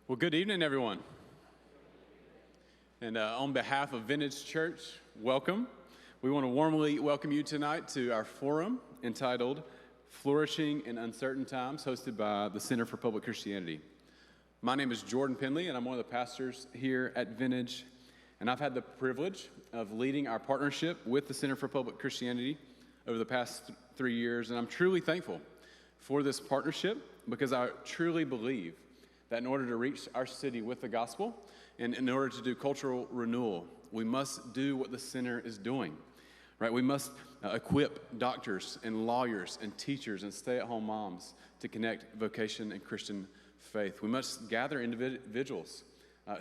Well, good evening, everyone. And on behalf of Vintage Church, welcome. We want to warmly welcome you tonight to our forum entitled Flourishing in Uncertain Times, hosted by the Center for Public Christianity. My name is Jordan Penley, and I'm one of the pastors here at Vintage. And I've had the privilege of leading our partnership with the Center for Public Christianity over the past 3 years. And I'm truly thankful for this partnership because I truly believe that in order to reach our city with the gospel and in order to do cultural renewal, we must do what the center is doing, right? We must equip doctors and lawyers and teachers and stay-at-home moms to connect vocation and Christian faith. We must gather individuals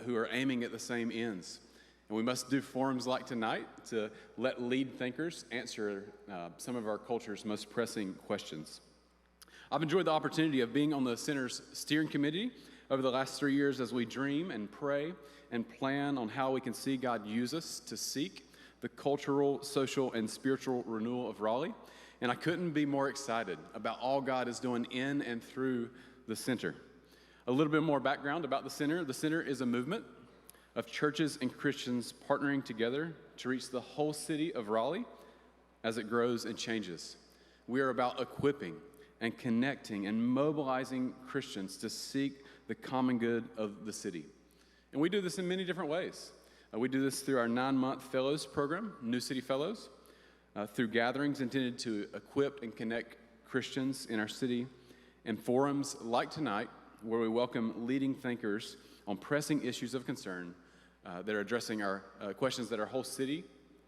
who are aiming at the same ends. And we must do forums like tonight to let lead thinkers answer some of our culture's most pressing questions. I've enjoyed the opportunity of being on the center's steering committee over the last 3 years as we dream and pray and plan on how we can see God use us to seek the cultural, social, and spiritual renewal of Raleigh. And I couldn't be more excited about all God is doing in and through the center. A little bit more background about the center. The center is a movement of churches and Christians partnering together to reach the whole city of Raleigh as it grows and changes. We are about equipping and connecting and mobilizing Christians to seek the common good of the city. And we do this in many different ways. We do this through our 9-month Fellows program, New City Fellows, through gatherings intended to equip and connect Christians in our city, and forums like tonight where we welcome leading thinkers on pressing issues of concern that are addressing our questions that our whole city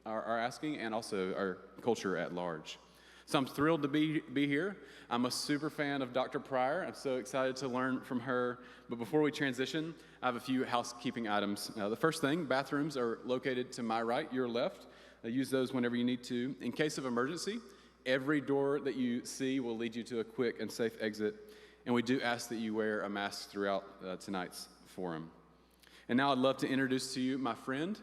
are asking and also our culture at large. So I'm thrilled to be here. I'm a super fan of Dr. Pryor. I'm so excited to learn from her. But before we transition, I have a few housekeeping items. The first thing, bathrooms are located to my right, your left. Use those whenever you need to. In case of emergency, every door that you see will lead you to a quick and safe exit. And we do ask that you wear a mask throughout tonight's forum. And now I'd love to introduce to you my friend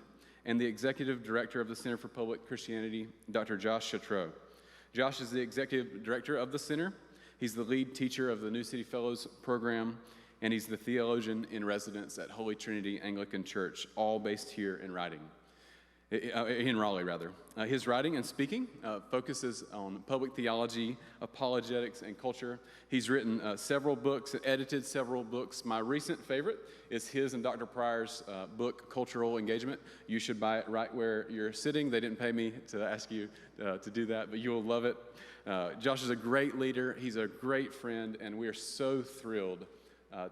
and the executive director of the Center for Public Christianity, Dr. Josh Chatreau. Josh is the executive director of the center. He's the lead teacher of the New City Fellows program, and he's the theologian in residence at Holy Trinity Anglican Church, all based here in Raleigh. His writing and speaking focuses on public theology, apologetics, and culture. He's written several books, edited several books. My recent favorite is his and Dr. Pryor's book, Cultural Engagement. You should buy it right where you're sitting. They didn't pay me to ask you to do that, but you will love it. Josh is a great leader. He's a great friend, and we are so thrilled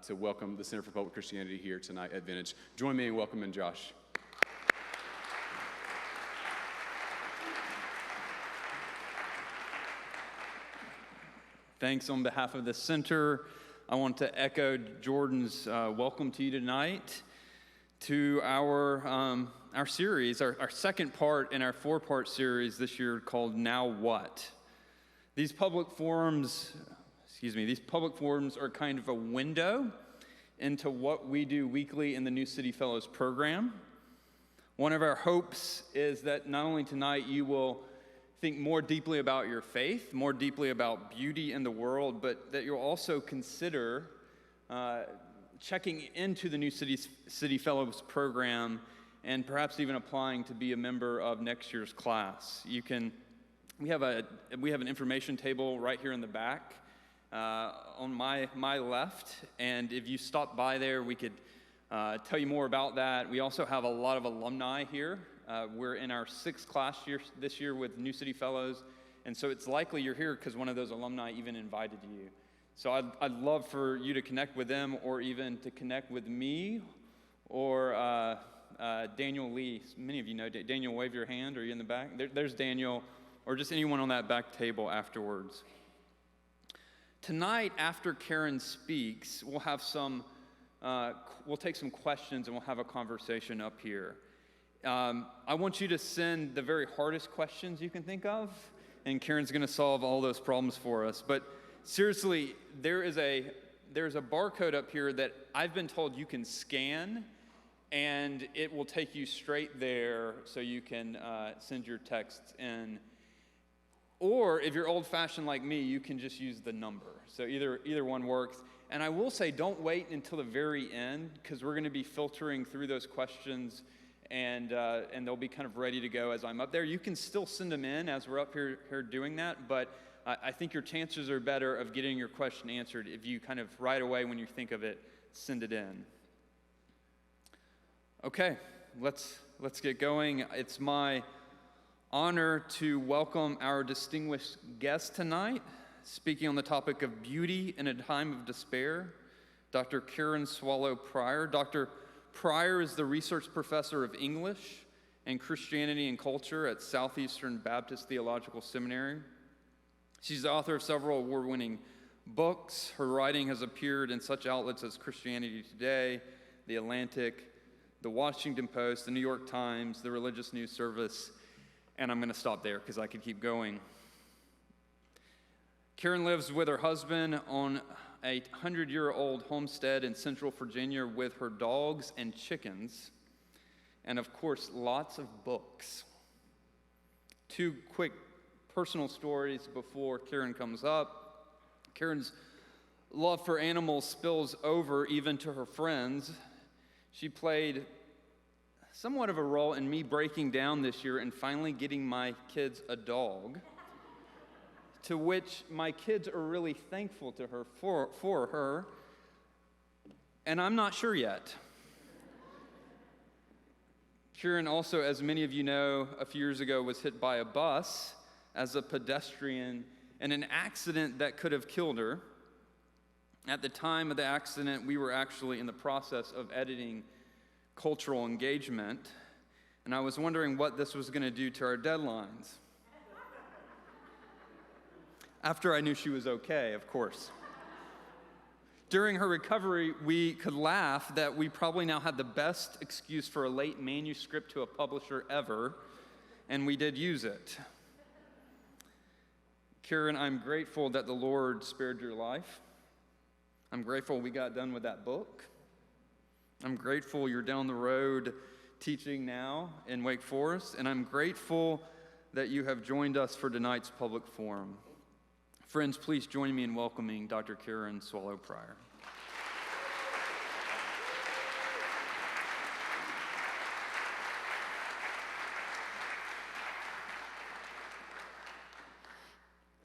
to welcome the Center for Public Christianity here tonight at Vintage. Join me in welcoming Josh. Thanks on behalf of the center. I want to echo Jordan's welcome to you tonight to our series, our second part in our 4-part series this year called Now What? These public forums are kind of a window into what we do weekly in the New City Fellows program. One of our hopes is that not only tonight you will think more deeply about your faith, more deeply about beauty in the world, but that you'll also consider checking into the New City Fellows program and perhaps even applying to be a member of next year's class. We have an information table right here in the back on my left, and if you stop by there, we could tell you more about that. We also have a lot of alumni here. We're in our 6th class year this year with New City Fellows, and so it's likely you're here because one of those alumni even invited you. So I'd love for you to connect with them or even to connect with me or Daniel Lee. Many of you know Daniel. Wave your hand. Are you in the back? There's Daniel, or just anyone on that back table afterwards. Tonight, after Karen speaks, we'll take some questions and we'll have a conversation up here. I want you to send the very hardest questions you can think of, and Karen's going to solve all those problems for us. But seriously, there's a barcode up here that I've been told you can scan, and it will take you straight there so you can send your texts in. Or if you're old-fashioned like me, you can just use the number. So either one works. And I will say, don't wait until the very end, because we're going to be filtering through those questions, and they'll be kind of ready to go as I'm up there. You can still send them in as we're up here doing that, but I think your chances are better of getting your question answered if you kind of right away when you think of it, send it in. Okay, let's get going. It's my honor to welcome our distinguished guest tonight, speaking on the topic of beauty in a time of despair, Dr. Karen Swallow Prior. Dr. Prior is the research professor of English and Christianity and Culture at Southeastern Baptist Theological Seminary. She's the author of several award-winning books. Her writing has appeared in such outlets as Christianity Today, The Atlantic, The Washington Post, The New York Times, The Religious News Service, and I'm going to stop there because I could keep going. Karen lives with her husband on a 100-year-old homestead in Central Virginia with her dogs and chickens, and of course, lots of books. Two quick personal stories before Karen comes up. Karen's love for animals spills over even to her friends. She played somewhat of a role in me breaking down this year and finally getting my kids a dog, to which my kids are really thankful to her for her, and I'm not sure yet. Karen also, as many of you know, a few years ago was hit by a bus as a pedestrian in an accident that could have killed her. At the time of the accident, we were actually in the process of editing Cultural Engagement, and I was wondering what this was going to do to our deadlines. After I knew she was okay, of course. During her recovery, we could laugh that we probably now had the best excuse for a late manuscript to a publisher ever, and we did use it. Karen, I'm grateful that the Lord spared your life. I'm grateful we got done with that book. I'm grateful you're down the road teaching now in Wake Forest, and I'm grateful that you have joined us for tonight's public forum. Friends, please join me in welcoming Dr. Karen Swallow Prior.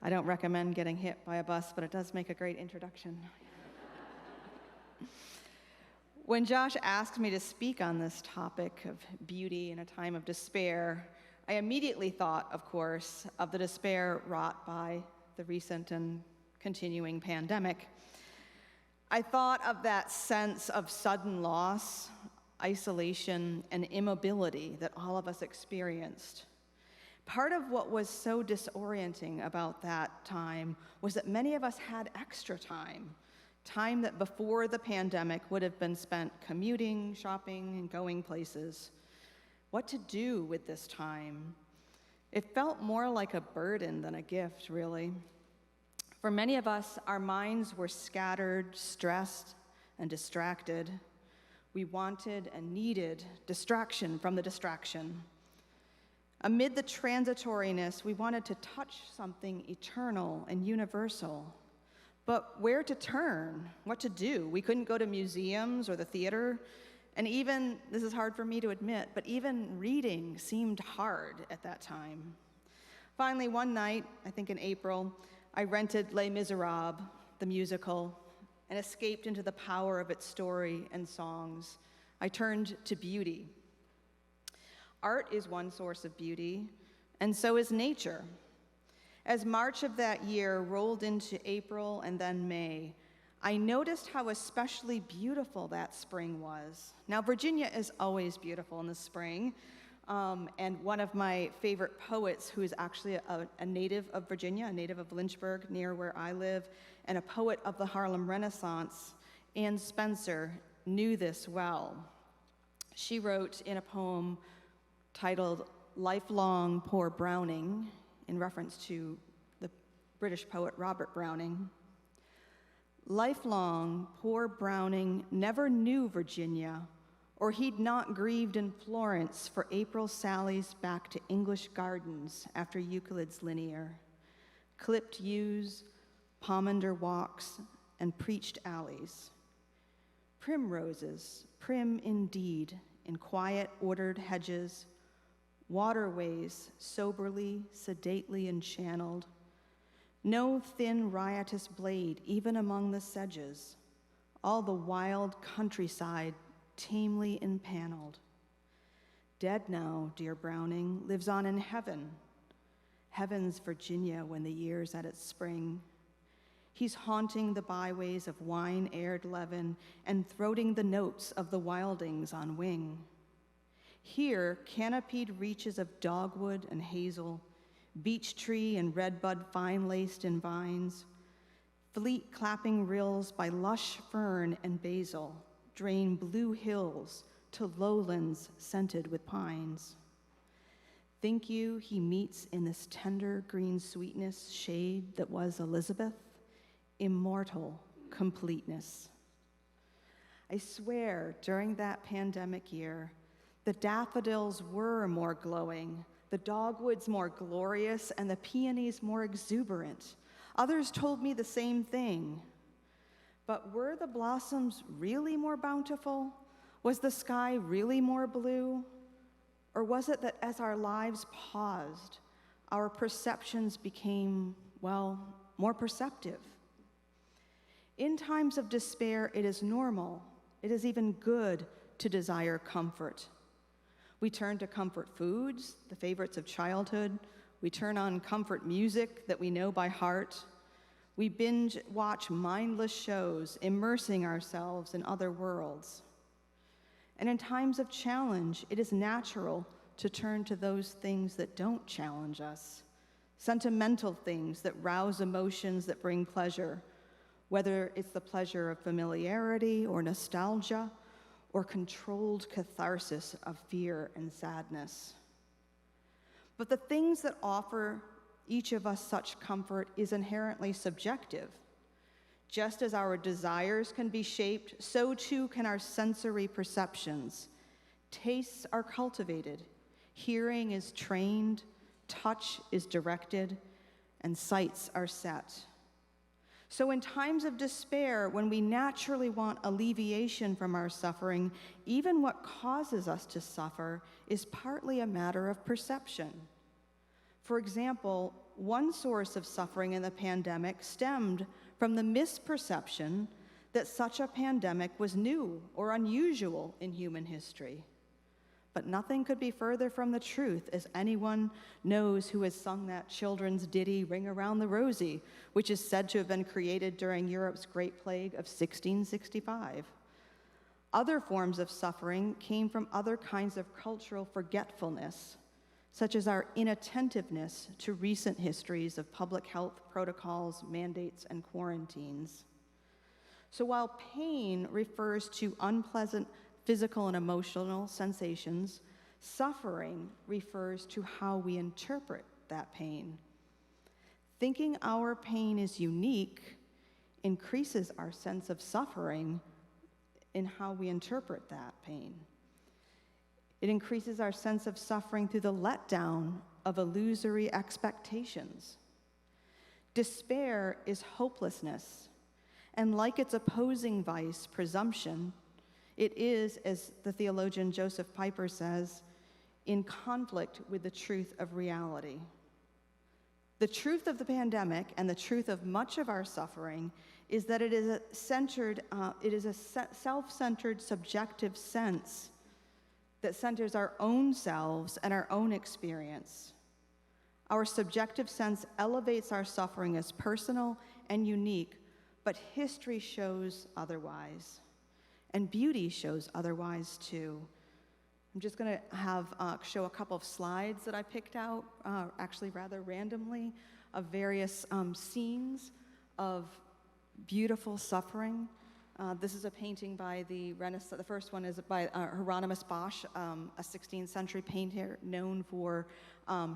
I don't recommend getting hit by a bus, but it does make a great introduction. When Josh asked me to speak on this topic of beauty in a time of despair, I immediately thought, of course, of the despair wrought by the recent and continuing pandemic. I thought of that sense of sudden loss, isolation, and immobility that all of us experienced. Part of what was so disorienting about that time was that many of us had extra time that before the pandemic would have been spent commuting, shopping, and going places. What to do with this time? It felt more like a burden than a gift, really. For many of us, our minds were scattered, stressed, and distracted. We wanted and needed distraction from the distraction. Amid the transitoriness, we wanted to touch something eternal and universal. But where to turn? What to do? We couldn't go to museums or the theater. And even, this is hard for me to admit, but even reading seemed hard at that time. Finally, one night, I think in April, I rented Les Miserables, the musical, and escaped into the power of its story and songs. I turned to beauty. Art is one source of beauty, and so is nature. As March of that year rolled into April and then May, I noticed how especially beautiful that spring was. Now, Virginia is always beautiful in the spring, and one of my favorite poets, who is actually a native of Virginia, a native of Lynchburg, near where I live, and a poet of the Harlem Renaissance, Anne Spencer, knew this well. She wrote in a poem titled "Lifelong Poor Browning," in reference to the British poet Robert Browning. Lifelong, poor Browning never knew Virginia, or he'd not grieved in Florence for April sallies back to English gardens after Euclid's Linear. clipped yews, pomander walks, and preached alleys. Primroses, prim indeed, in quiet, ordered hedges, waterways soberly, sedately enchanneled, no thin, riotous blade even among the sedges, all the wild countryside tamely empaneled. Dead now, dear Browning, lives on in heaven, heaven's Virginia when the year's at its spring. He's haunting the byways of wine-aired Levin and throating the notes of the wildings on wing. Here, canopied reaches of dogwood and hazel, beech tree and redbud fine-laced in vines, fleet clapping rills by lush fern and basil drain blue hills to lowlands scented with pines. Think you he meets in this tender green sweetness shade that was Elizabeth? Immortal completeness. I swear during that pandemic year, the daffodils were more glowing, the dogwoods more glorious, and the peonies more exuberant. Others told me the same thing. But were the blossoms really more bountiful? Was the sky really more blue? Or was it that as our lives paused, our perceptions became, well, more perceptive? In times of despair, it is normal, it is even good to desire comfort. We turn to comfort foods, the favorites of childhood. We turn on comfort music that we know by heart. We binge watch mindless shows, immersing ourselves in other worlds. And in times of challenge, it is natural to turn to those things that don't challenge us, sentimental things that rouse emotions that bring pleasure, whether it's the pleasure of familiarity or nostalgia, or controlled catharsis of fear and sadness. But the things that offer each of us such comfort is inherently subjective. Just as our desires can be shaped, so too can our sensory perceptions. Tastes are cultivated, hearing is trained, touch is directed, and sights are set. So in times of despair, when we naturally want alleviation from our suffering, even what causes us to suffer is partly a matter of perception. For example, one source of suffering in the pandemic stemmed from the misperception that such a pandemic was new or unusual in human history. But nothing could be further from the truth, as anyone knows who has sung that children's ditty, Ring Around the Rosie, which is said to have been created during Europe's Great Plague of 1665. Other forms of suffering came from other kinds of cultural forgetfulness, such as our inattentiveness to recent histories of public health protocols, mandates, and quarantines. So while pain refers to unpleasant physical and emotional sensations, suffering refers to how we interpret that pain. Thinking our pain is unique increases our sense of suffering in how we interpret that pain. It increases our sense of suffering through the letdown of illusory expectations. Despair is hopelessness, and like its opposing vice, presumption, it is, as the theologian Joseph Piper says, in conflict with the truth of reality. The truth of the pandemic and the truth of much of our suffering is that it is a self-centered, subjective sense that centers our own selves and our own experience. Our subjective sense elevates our suffering as personal and unique, but history shows otherwise. And beauty shows otherwise too. I'm just going to show a couple of slides that I picked out, actually rather randomly, of various scenes of beautiful suffering. This is a painting by the Renaissance. The first one is by Hieronymus Bosch, a 16th century painter known for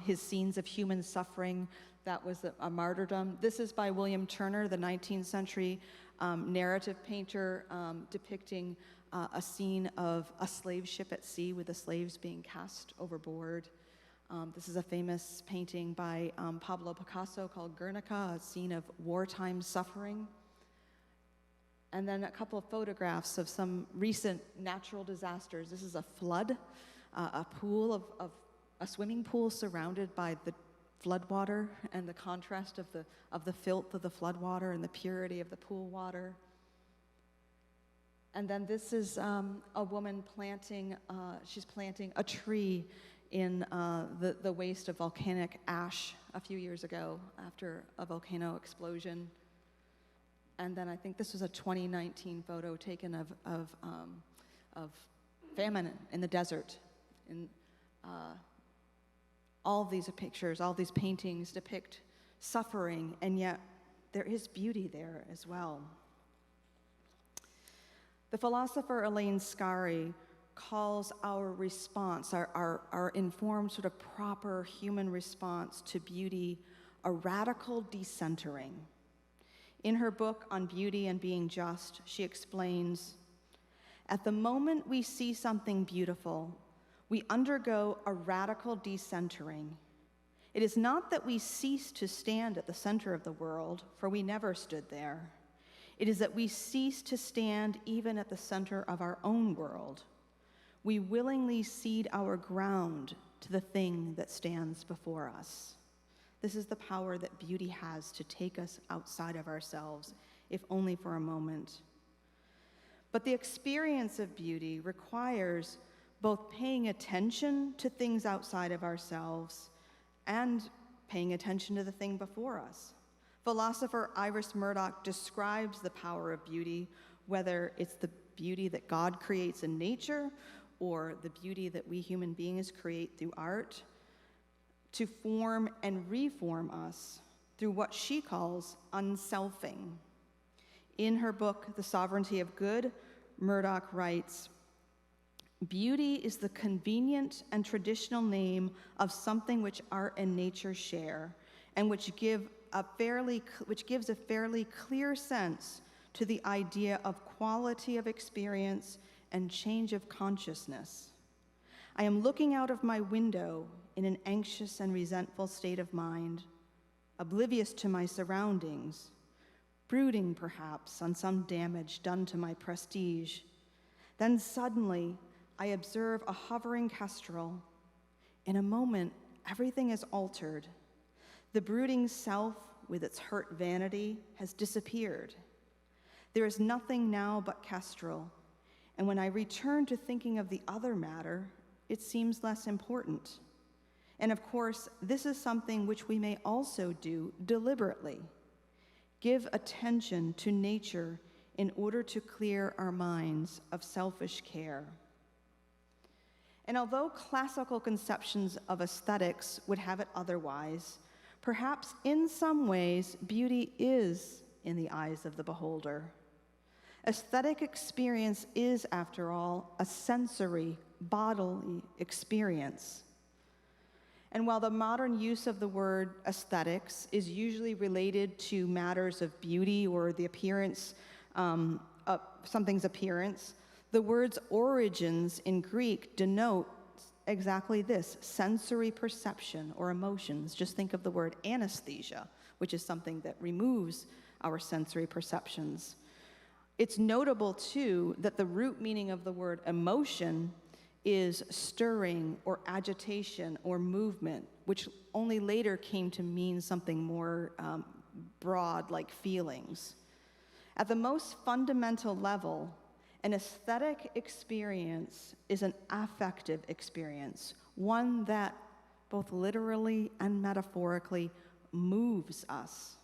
his scenes of human suffering. That was a martyrdom. This is by William Turner, the 19th century narrative painter, depicting a scene of a slave ship at sea with the slaves being cast overboard. This is a famous painting by Pablo Picasso called Guernica, a scene of wartime suffering. And then a couple of photographs of some recent natural disasters. This is a flood, a swimming pool surrounded by the floodwater, and the contrast of the filth of the floodwater and the purity of the pool water. And then this is a woman she's planting a tree in the waste of volcanic ash a few years ago after a volcano explosion. And then I think this was a 2019 photo taken of famine in the desert. And all these pictures, all these paintings depict suffering, and yet there is beauty there as well. The philosopher Elaine Scarry calls our response, our informed, sort of proper human response to beauty, a radical decentering. In her book on beauty and being just, she explains, at the moment we see something beautiful, we undergo a radical decentering. It is not that we cease to stand at the center of the world, for we never stood there. It is that we cease to stand even at the center of our own world. We willingly cede our ground to the thing that stands before us. This is the power that beauty has to take us outside of ourselves, if only for a moment. But the experience of beauty requires both paying attention to things outside of ourselves and paying attention to the thing before us. Philosopher Iris Murdoch describes the power of beauty, whether it's the beauty that God creates in nature or the beauty that we human beings create through art, to form and reform us through what she calls unselfing. In her book, The Sovereignty of Good, Murdoch writes, beauty is the convenient and traditional name of something which art and nature share, and which gives a fairly clear sense to the idea of quality of experience and change of consciousness. I am looking out of my window in an anxious and resentful state of mind, oblivious to my surroundings, brooding perhaps on some damage done to my prestige. Then suddenly, I observe a hovering kestrel. In a moment, everything is altered. The brooding self, with its hurt vanity, has disappeared. There is nothing now but kestrel, and when I return to thinking of the other matter, it seems less important. And of course, this is something which we may also do deliberately. Give attention to nature in order to clear our minds of selfish care. And although classical conceptions of aesthetics would have it otherwise, perhaps in some ways beauty is in the eyes of the beholder. Aesthetic experience is, after all, a sensory, bodily experience. And while the modern use of the word aesthetics is usually related to matters of beauty or the appearance of something's appearance, the word's origins in Greek denote exactly this, sensory perception or emotions. Just think of the word anesthesia, which is something that removes our sensory perceptions. It's notable, too, that the root meaning of the word emotion is stirring or agitation or movement, which only later came to mean something more broad, like feelings. At the most fundamental level, an aesthetic experience is an affective experience, one that both literally and metaphorically moves us.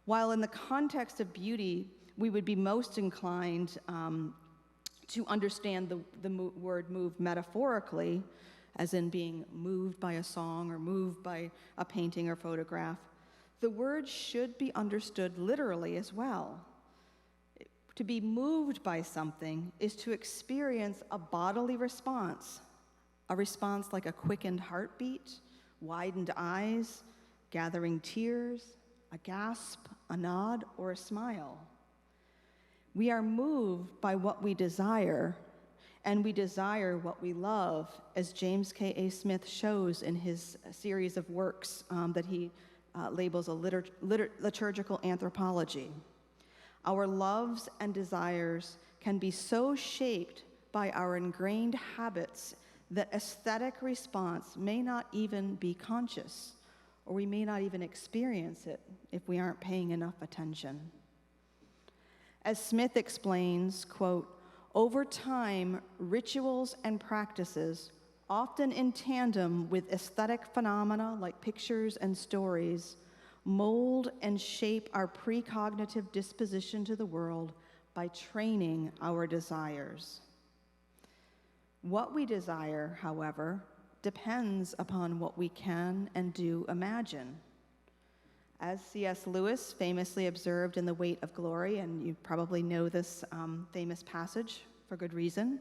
While in the context of beauty, we would be most inclined to understand the word move metaphorically, as in being moved by a song or moved by a painting or photograph, the word should be understood literally as well. To be moved by something is to experience a bodily response, a response like a quickened heartbeat, widened eyes, gathering tears, a gasp, a nod, or a smile. We are moved by what we desire, and we desire what we love, as James K.A. Smith shows in his series of works that he labels a liturgical anthropology. Our loves and desires can be so shaped by our ingrained habits that aesthetic response may not even be conscious, or we may not even experience it if we aren't paying enough attention. As Smith explains, quote, over time, rituals and practices, often in tandem with aesthetic phenomena like pictures and stories, mold and shape our precognitive disposition to the world by training our desires. What we desire, however, depends upon what we can and do imagine. As C.S. Lewis famously observed in The Weight of Glory, and you probably know this famous passage for good reason,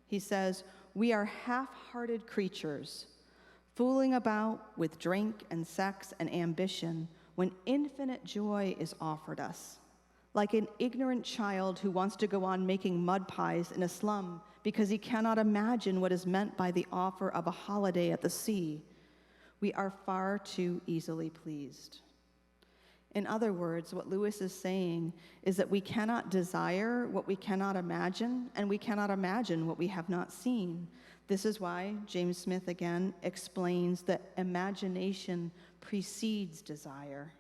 he says, "We are half-hearted creatures, fooling about with drink and sex and ambition when infinite joy is offered us, like an ignorant child who wants to go on making mud pies in a slum because he cannot imagine what is meant by the offer of a holiday at the sea. We are far too easily pleased." In other words, what Lewis is saying is that we cannot desire what we cannot imagine, and we cannot imagine what we have not seen. This is why James Smith again explains that imagination precedes desire.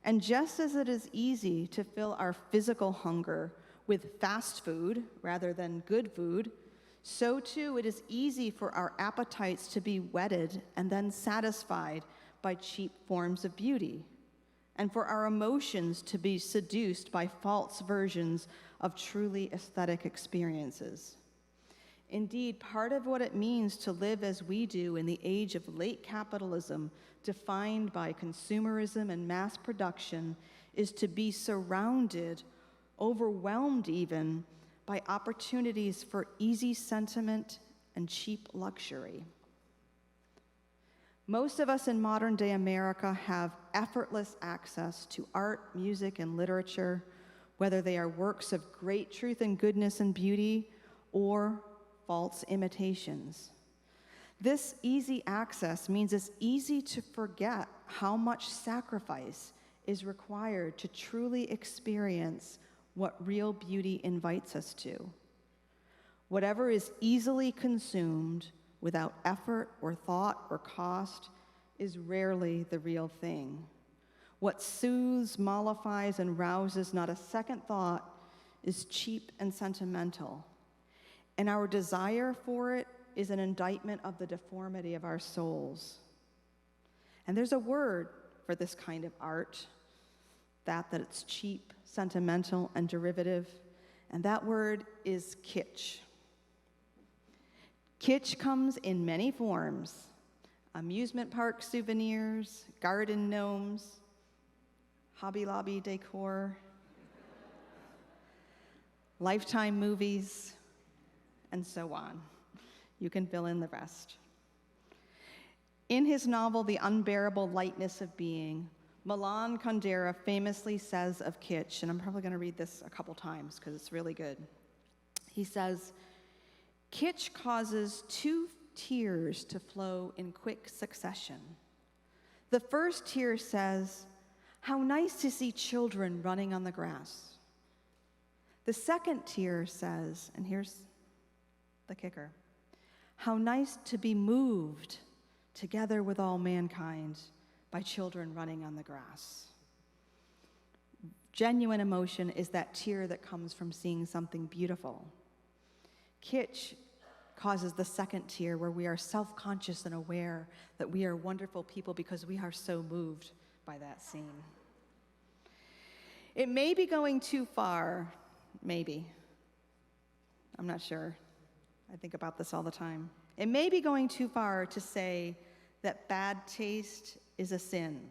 And just as it is easy to fill our physical hunger with fast food rather than good food, so too it is easy for our appetites to be whetted and then satisfied by cheap forms of beauty, and for our emotions to be seduced by false versions of truly aesthetic experiences. Indeed, part of what it means to live as we do in the age of late capitalism, defined by consumerism and mass production, is to be surrounded, overwhelmed even, by opportunities for easy sentiment and cheap luxury. Most of us in modern-day America have effortless access to art, music, and literature, whether they are works of great truth and goodness and beauty or false imitations. This easy access means it's easy to forget how much sacrifice is required to truly experience what real beauty invites us to. Whatever is easily consumed without effort or thought or cost is rarely the real thing. What soothes, mollifies, and rouses not a second thought is cheap and sentimental. And our desire for it is an indictment of the deformity of our souls. And there's a word for this kind of art, that it's cheap, sentimental, and derivative, and that word is kitsch. Kitsch comes in many forms: amusement park souvenirs, garden gnomes, Hobby Lobby decor, Lifetime movies, and so on. You can fill in the rest. In his novel, The Unbearable Lightness of Being, Milan Kundera famously says of kitsch, and I'm probably going to read this a couple times because it's really good. He says, "Kitsch causes two tears to flow in quick succession. The first tear says, 'How nice to see children running on the grass.' The second tear says," and here's the kicker, "How nice to be moved together with all mankind by children running on the grass." Genuine emotion is that tear that comes from seeing something beautiful. Kitsch causes the second tear, where we are self-conscious and aware that we are wonderful people because we are so moved by that scene. It may be going too far, maybe. I'm not sure. I think about this all the time. It may be going too far to say that bad taste is a sin.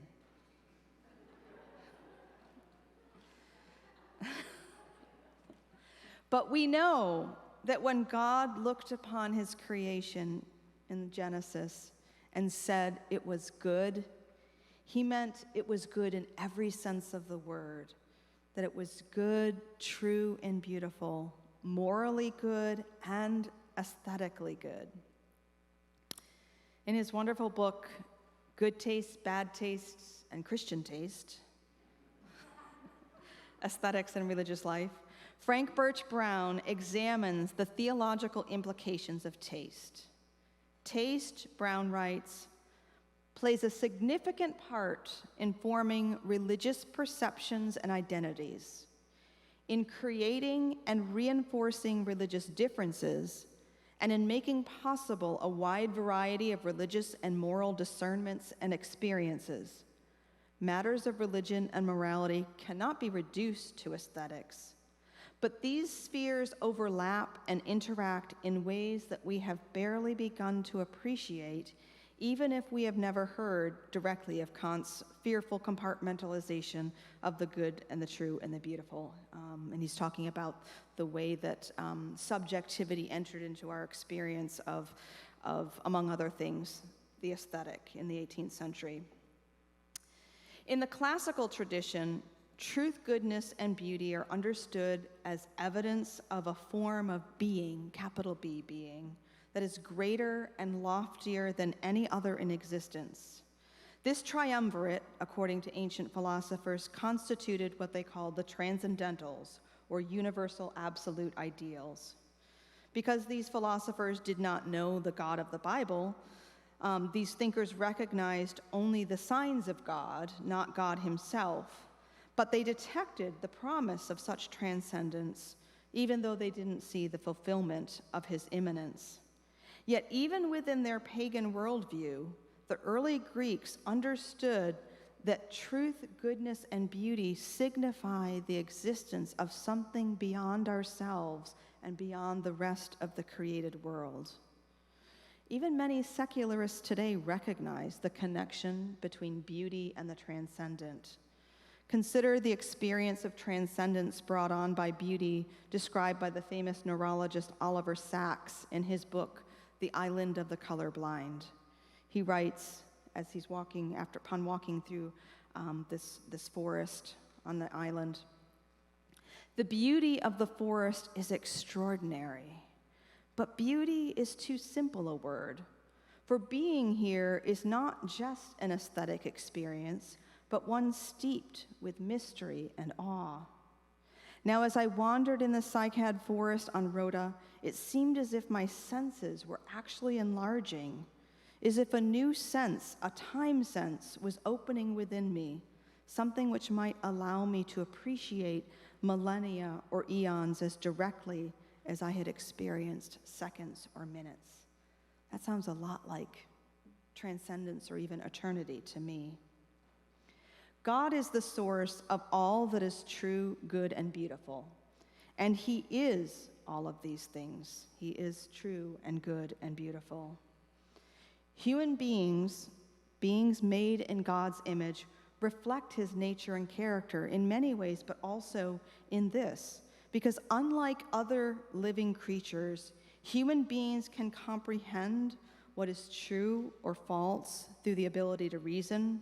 But we know that when God looked upon his creation in Genesis and said it was good, he meant it was good in every sense of the word, that it was good, true, and beautiful morally good, and aesthetically good. In his wonderful book, Good Taste, Bad Taste, and Christian Taste, Aesthetics and Religious Life, Frank Birch Brown examines the theological implications of taste. Taste, Brown writes, plays a significant part in forming religious perceptions and identities, in creating and reinforcing religious differences, and in making possible a wide variety of religious and moral discernments and experiences. Matters of religion and morality cannot be reduced to aesthetics, but these spheres overlap and interact in ways that we have barely begun to appreciate, even if we have never heard directly of Kant's fearful compartmentalization of the good and the true and the beautiful. And he's talking about the way that subjectivity entered into our experience of, among other things, the aesthetic in the 18th century. In the classical tradition, truth, goodness, and beauty are understood as evidence of a form of being, capital B being, that is greater and loftier than any other in existence. This triumvirate, according to ancient philosophers, constituted what they called the transcendentals, or universal absolute ideals. Because these philosophers did not know the God of the Bible, these thinkers recognized only the signs of God, not God himself, but they detected the promise of such transcendence, even though they didn't see the fulfillment of his immanence. Yet even within their pagan worldview, the early Greeks understood that truth, goodness, and beauty signify the existence of something beyond ourselves and beyond the rest of the created world. Even many secularists today recognize the connection between beauty and the transcendent. Consider the experience of transcendence brought on by beauty described by the famous neurologist Oliver Sacks in his book, The Island of the Colorblind. He writes, as he's upon walking through this forest on the island, the beauty of the forest is extraordinary, but beauty is too simple a word, for being here is not just an aesthetic experience, but one steeped with mystery and awe. Now, as I wandered in the cycad forest on Rhoda, it seemed as if my senses were actually enlarging, as if a new sense, a time sense, was opening within me, something which might allow me to appreciate millennia or eons as directly as I had experienced seconds or minutes. That sounds a lot like transcendence or even eternity to me. God is the source of all that is true, good, and beautiful. And he is all of these things. He is true and good and beautiful. Human beings made in God's image, reflect his nature and character in many ways, but also in this. Because unlike other living creatures, human beings can comprehend what is true or false through the ability to reason,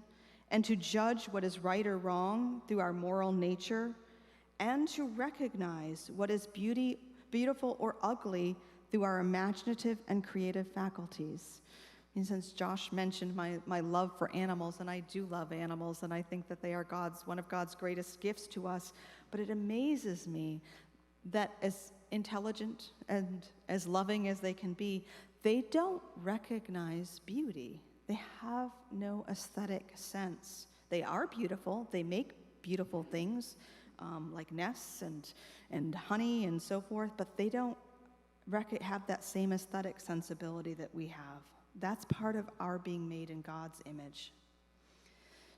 and to judge what is right or wrong through our moral nature, and to recognize what is beautiful or ugly through our imaginative and creative faculties. And since Josh mentioned my love for animals, and I do love animals, and I think that they are one of God's greatest gifts to us, but it amazes me that as intelligent and as loving as they can be, they don't recognize beauty. They have no aesthetic sense. They are beautiful. They make beautiful things like nests and honey and so forth, but they don't have that same aesthetic sensibility that we have. That's part of our being made in God's image.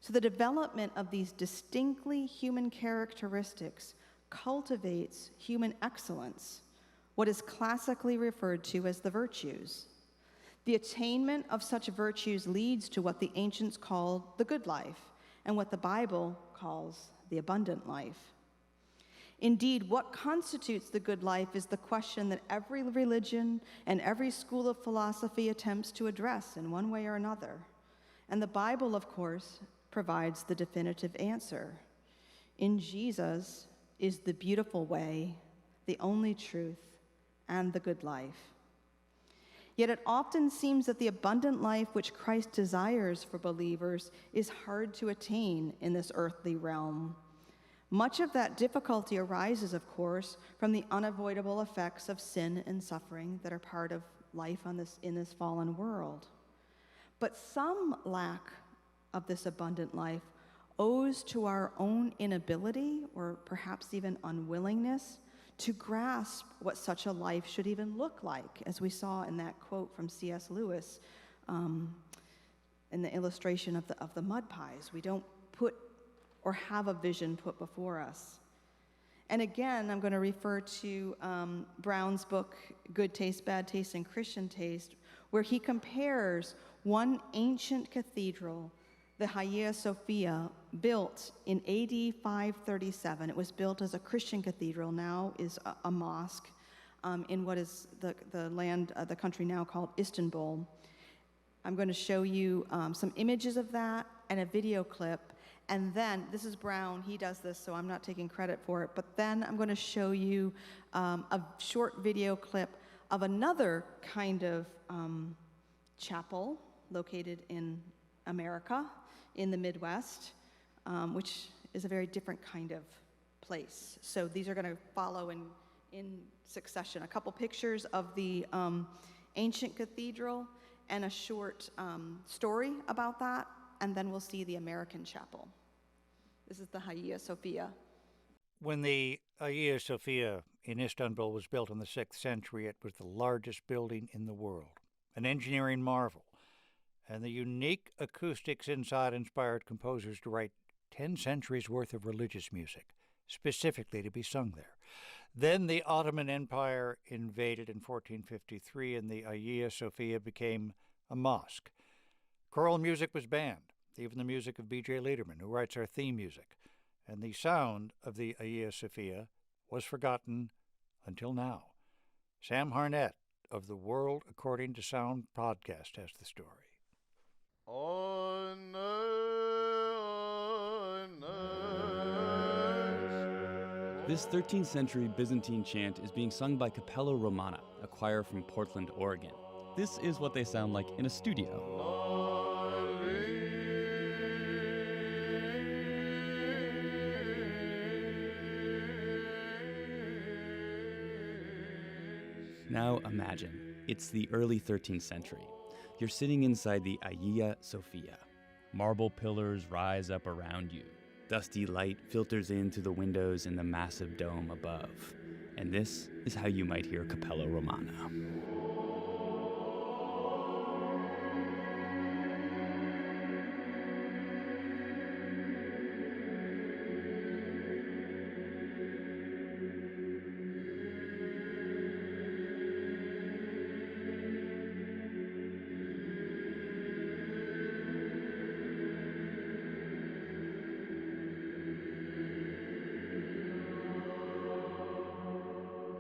So the development of these distinctly human characteristics cultivates human excellence, what is classically referred to as the virtues. The attainment of such virtues leads to what the ancients called the good life, and what the Bible calls the abundant life. Indeed, what constitutes the good life is the question that every religion and every school of philosophy attempts to address in one way or another. And the Bible, of course, provides the definitive answer. In Jesus is the beautiful way, the only truth, and the good life. Yet it often seems that the abundant life which Christ desires for believers is hard to attain in this earthly realm. Much of that difficulty arises, of course, from the unavoidable effects of sin and suffering that are part of life in this fallen world. But some lack of this abundant life owes to our own inability, or perhaps even unwillingness, to grasp what such a life should even look like, as we saw in that quote from C.S. Lewis in the illustration of the mud pies. We don't put or have a vision put before us. And again, I'm going to refer to Brown's book, Good Taste, Bad Taste, and Christian Taste, where he compares one ancient cathedral, the Hagia Sophia, built in AD 537. It was built as a Christian cathedral, now is a mosque in what is the country now called Istanbul. I'm going to show you some images of that and a video clip. And then, this is Brown, he does this, so I'm not taking credit for it, but then I'm going to show you a short video clip of another kind of chapel located in America, in the Midwest, which is a very different kind of place. So these are going to follow in succession. A couple pictures of the ancient cathedral and a short story about that, and then we'll see the American chapel. This is the Hagia Sophia. When the Hagia Sophia in Istanbul was built in the 6th century, it was the largest building in the world, an engineering marvel. And the unique acoustics inside inspired composers to write 10 centuries worth of religious music, specifically to be sung there. Then the Ottoman Empire invaded in 1453, and the Hagia Sophia became a mosque. Choral music was banned, even the music of B.J. Liederman, who writes our theme music. And the sound of the Hagia Sophia was forgotten until now. Sam Harnett of the World According to Sound podcast has the story. This 13th century Byzantine chant is being sung by Capella Romana, a choir from Portland, Oregon. This is what they sound like in a studio. Now imagine, it's the early 13th century. You're sitting inside the Hagia Sophia. Marble pillars rise up around you. Dusty light filters in through the windows in the massive dome above. And this is how you might hear Capella Romana.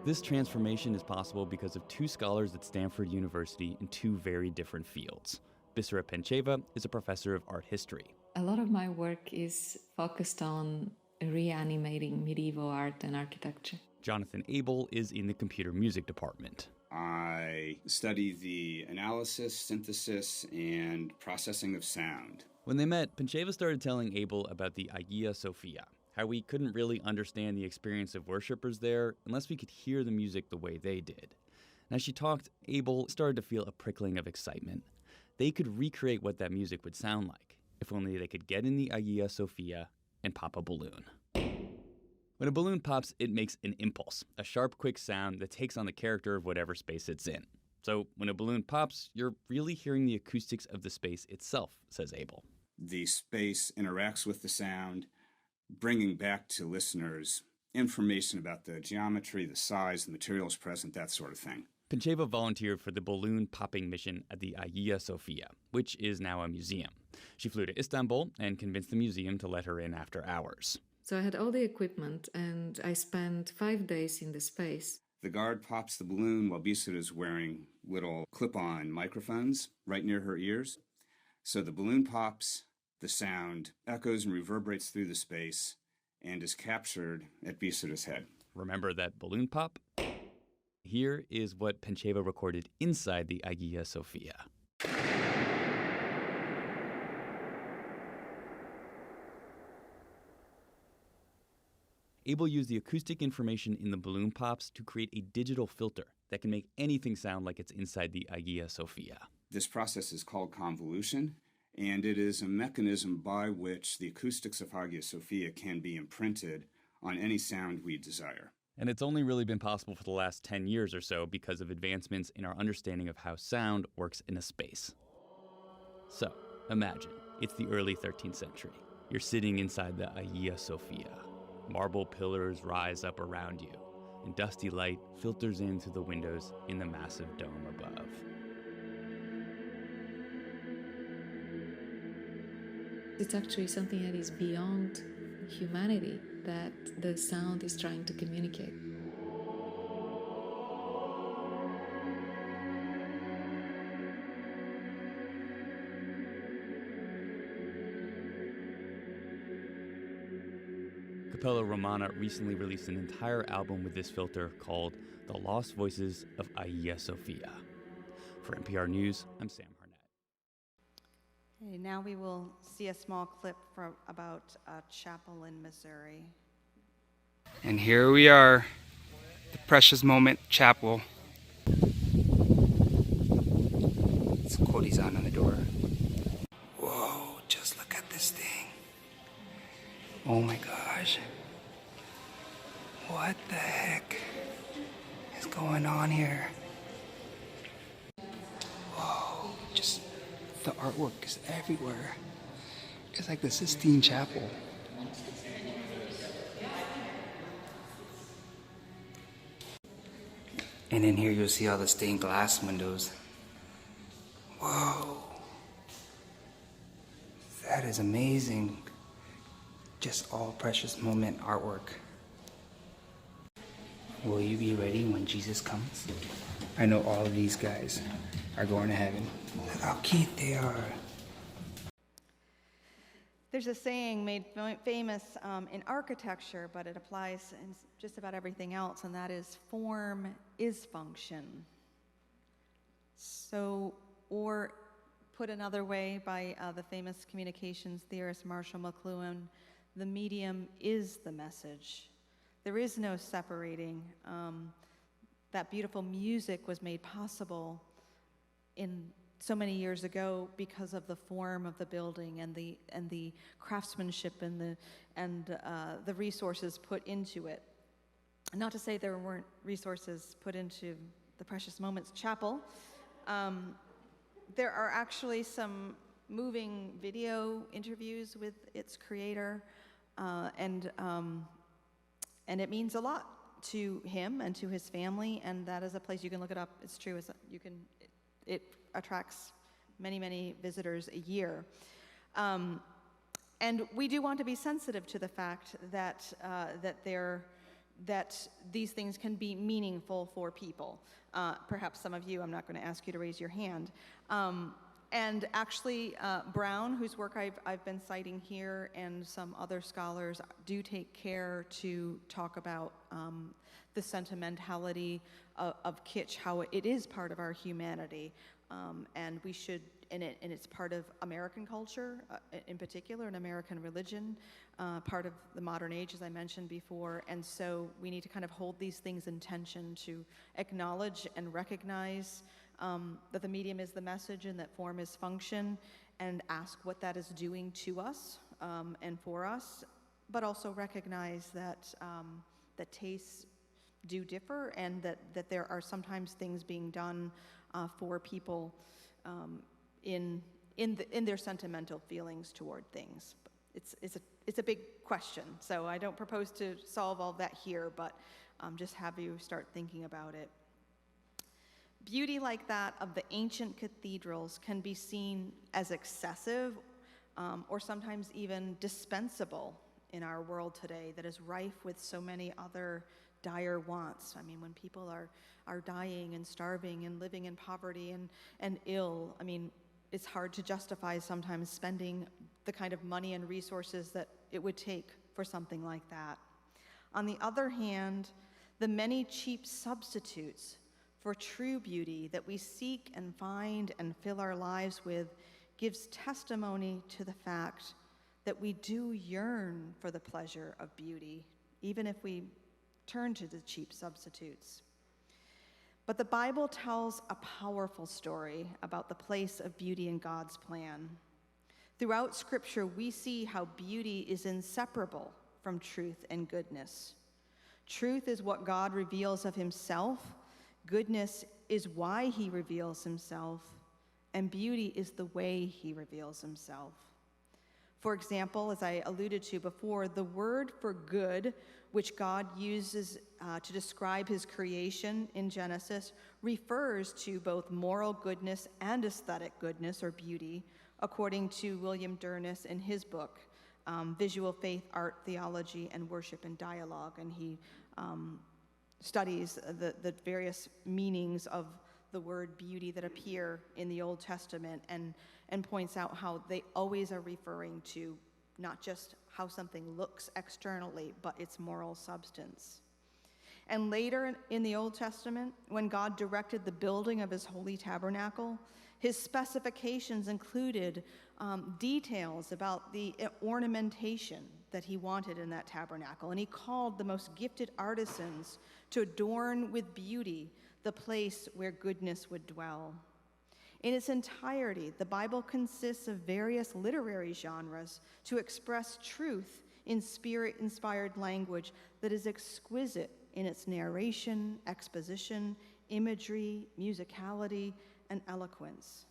This transformation is possible because of two scholars at Stanford University in two very different fields. Bisera Pencheva is a professor of art history. A lot of my work is focused on reanimating medieval art and architecture. Jonathan Abel is in the computer music department. I study the analysis, synthesis, and processing of sound. When they met, Pencheva started telling Abel about the Hagia Sophia, how we couldn't really understand the experience of worshippers there unless we could hear the music the way they did. And as she talked, Abel started to feel a prickling of excitement. They could recreate what that music would sound like, if only they could get in the Hagia Sophia and pop a balloon. When a balloon pops, it makes an impulse, a sharp, quick sound that takes on the character of whatever space it's in. So when a balloon pops, you're really hearing the acoustics of the space itself, says Abel. The space interacts with the sound, bringing back to listeners information about the geometry, the size, the materials present, that sort of thing. Pencheva volunteered for the balloon popping mission at the Hagia Sophia, which is now a museum. She flew to Istanbul and convinced the museum to let her in after hours. So I had all the equipment and I spent 5 days in the space. The guard pops the balloon while Bisera is wearing little clip-on microphones right near her ears. So the balloon pops, the sound echoes and reverberates through the space and is captured at Bisera's head. Remember that balloon pop? Here is what Pencheva recorded inside the Hagia Sophia. Abel used the acoustic information in the balloon pops to create a digital filter that can make anything sound like it's inside the Hagia Sophia. This process is called convolution, and it is a mechanism by which the acoustics of Hagia Sophia can be imprinted on any sound we desire. And it's only really been possible for the last 10 years or so because of advancements in our understanding of how sound works in a space. So, imagine, it's the early 13th century. You're sitting inside the Hagia Sophia. Marble pillars rise up around you, and dusty light filters in through the windows in the massive dome above. It's actually something that is beyond humanity that the sound is trying to communicate. Capella Romana recently released an entire album with this filter called The Lost Voices of Hagia Sophia. For NPR News, I'm Sam Harnett. Okay, now we will see a small clip from about a chapel in Missouri. And here we are, the Precious Moment Chapel. It's Cody's on the door. Whoa, just look at this thing. Oh my gosh. What the heck is going on here? Whoa, just the artwork is everywhere. It's like the Sistine Chapel. And in here you'll see all the stained glass windows. Whoa. That is amazing. Just all Precious Moment artwork. Will you be ready when Jesus comes? I know all of these guys are going to heaven. Look how cute they are. There's a saying made famous in architecture, but it applies in just about everything else, and that is form is function. So, or put another way by the famous communications theorist Marshall McLuhan, the medium is the message. There is no separating. That beautiful music was made possible in so many years ago because of the form of the building and the craftsmanship and the resources put into it. Not to say there weren't resources put into the Precious Moments Chapel. There are actually some moving video interviews with its creator, and it means a lot to him and to his family, and that is a place you can look it up. It's true. It attracts many, many visitors a year. And we do want to be sensitive to the fact that that these things can be meaningful for people. Perhaps some of you, I'm not going to ask you to raise your hand. And actually, Brown, whose work I've been citing here, and some other scholars do take care to talk about the sentimentality of kitsch, how it is part of our humanity, and we should, and it's part of American culture, in particular, and American religion, part of the modern age, as I mentioned before, and so we need to kind of hold these things in tension to acknowledge and recognize that the medium is the message and that form is function, and ask what that is doing to us and for us, but also recognize that that tastes do differ, and that there are sometimes things being done for people in their sentimental feelings toward things. It's a big question, so I don't propose to solve all that here, but just have you start thinking about it. Beauty like that of the ancient cathedrals can be seen as excessive or sometimes even dispensable in our world today that is rife with so many other dire wants. I mean, when people are dying and starving and living in poverty and ill, I mean, it's hard to justify sometimes spending the kind of money and resources that it would take for something like that. On the other hand, the many cheap substitutes for true beauty that we seek and find and fill our lives with gives testimony to the fact that we do yearn for the pleasure of beauty, even if we turn to the cheap substitutes. But the Bible tells a powerful story about the place of beauty in God's plan. Throughout Scripture, we see how beauty is inseparable from truth and goodness. Truth is what God reveals of himself, goodness is why he reveals himself, and beauty is the way he reveals himself. For example, as I alluded to before, the word for good, which God uses to describe his creation in Genesis, refers to both moral goodness and aesthetic goodness or beauty, according to William Durness in his book, Visual Faith, Art, Theology, and Worship and Dialogue. And he studies the various meanings of the word beauty that appear in the Old Testament and points out how they always are referring to not just how something looks externally, but its moral substance. And later in the Old Testament, when God directed the building of his holy tabernacle, his specifications included details about the ornamentation that he wanted in that tabernacle. And he called the most gifted artisans to adorn with beauty the place where goodness would dwell. In its entirety, the Bible consists of various literary genres to express truth in spirit-inspired language that is exquisite in its narration, exposition, imagery, musicality, and eloquence.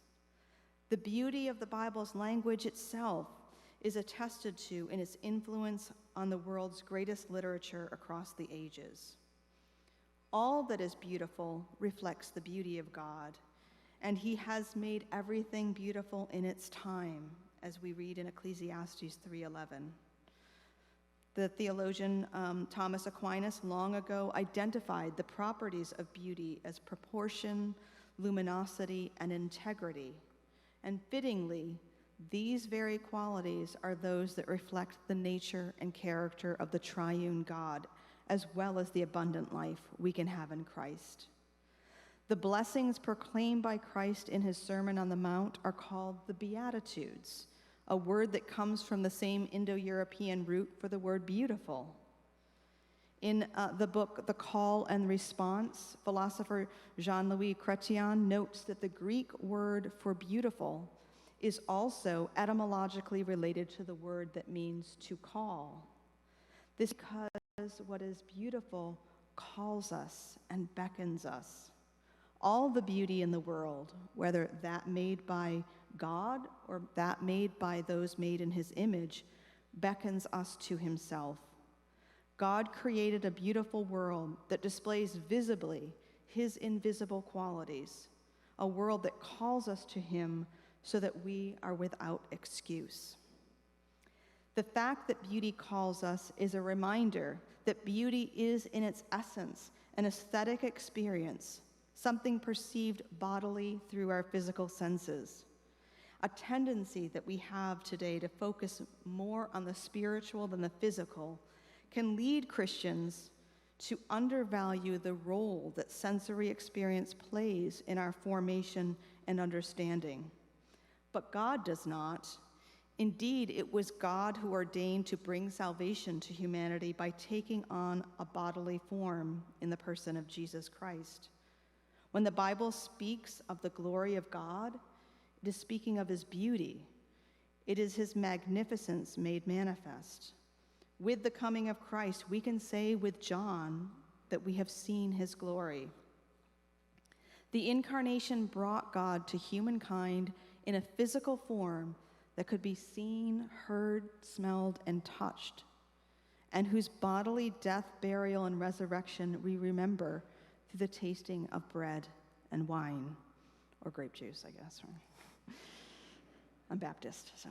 The beauty of the Bible's language itself is attested to in its influence on the world's greatest literature across the ages. All that is beautiful reflects the beauty of God, and he has made everything beautiful in its time, as we read in Ecclesiastes 3:11. The theologian Thomas Aquinas long ago identified the properties of beauty as proportion, luminosity, and integrity. And fittingly, these very qualities are those that reflect the nature and character of the triune God, as well as the abundant life we can have in Christ. The blessings proclaimed by Christ in his Sermon on the Mount are called the Beatitudes, a word that comes from the same Indo-European root for the word beautiful. In the book, The Call and Response, philosopher Jean-Louis Chrétien notes that the Greek word for beautiful is also etymologically related to the word that means to call. This is because what is beautiful calls us and beckons us. All the beauty in the world, whether that made by God or that made by those made in his image, beckons us to himself. God created a beautiful world that displays visibly his invisible qualities, a world that calls us to him so that we are without excuse. The fact that beauty calls us is a reminder that beauty is in its essence an aesthetic experience, something perceived bodily through our physical senses. A tendency that we have today to focus more on the spiritual than the physical can lead Christians to undervalue the role that sensory experience plays in our formation and understanding. But God does not. Indeed, it was God who ordained to bring salvation to humanity by taking on a bodily form in the person of Jesus Christ. When the Bible speaks of the glory of God, it is speaking of his beauty. It is his magnificence made manifest. With the coming of Christ, we can say with John that we have seen his glory. The incarnation brought God to humankind in a physical form that could be seen, heard, smelled, and touched, and whose bodily death, burial, and resurrection we remember through the tasting of bread and wine, or grape juice, I guess. I'm Baptist, so.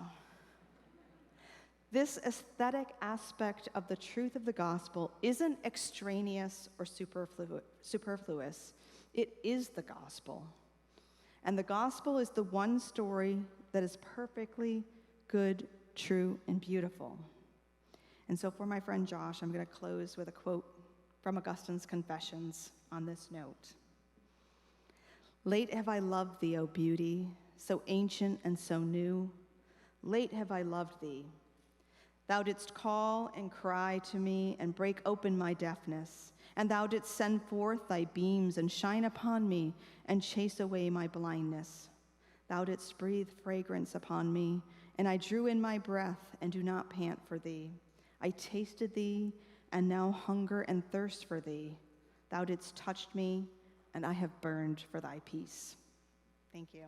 This aesthetic aspect of the truth of the gospel isn't extraneous or superfluous. It is the gospel. And the gospel is the one story that is perfectly good, true, and beautiful. And so for my friend Josh, I'm going to close with a quote from Augustine's Confessions on this note. Late have I loved thee, O beauty, so ancient and so new. Late have I loved thee. Thou didst call and cry to me and break open my deafness, and thou didst send forth thy beams and shine upon me and chase away my blindness. Thou didst breathe fragrance upon me, and I drew in my breath and do not pant for thee. I tasted thee and now hunger and thirst for thee. Thou didst touch me, and I have burned for thy peace. Thank you.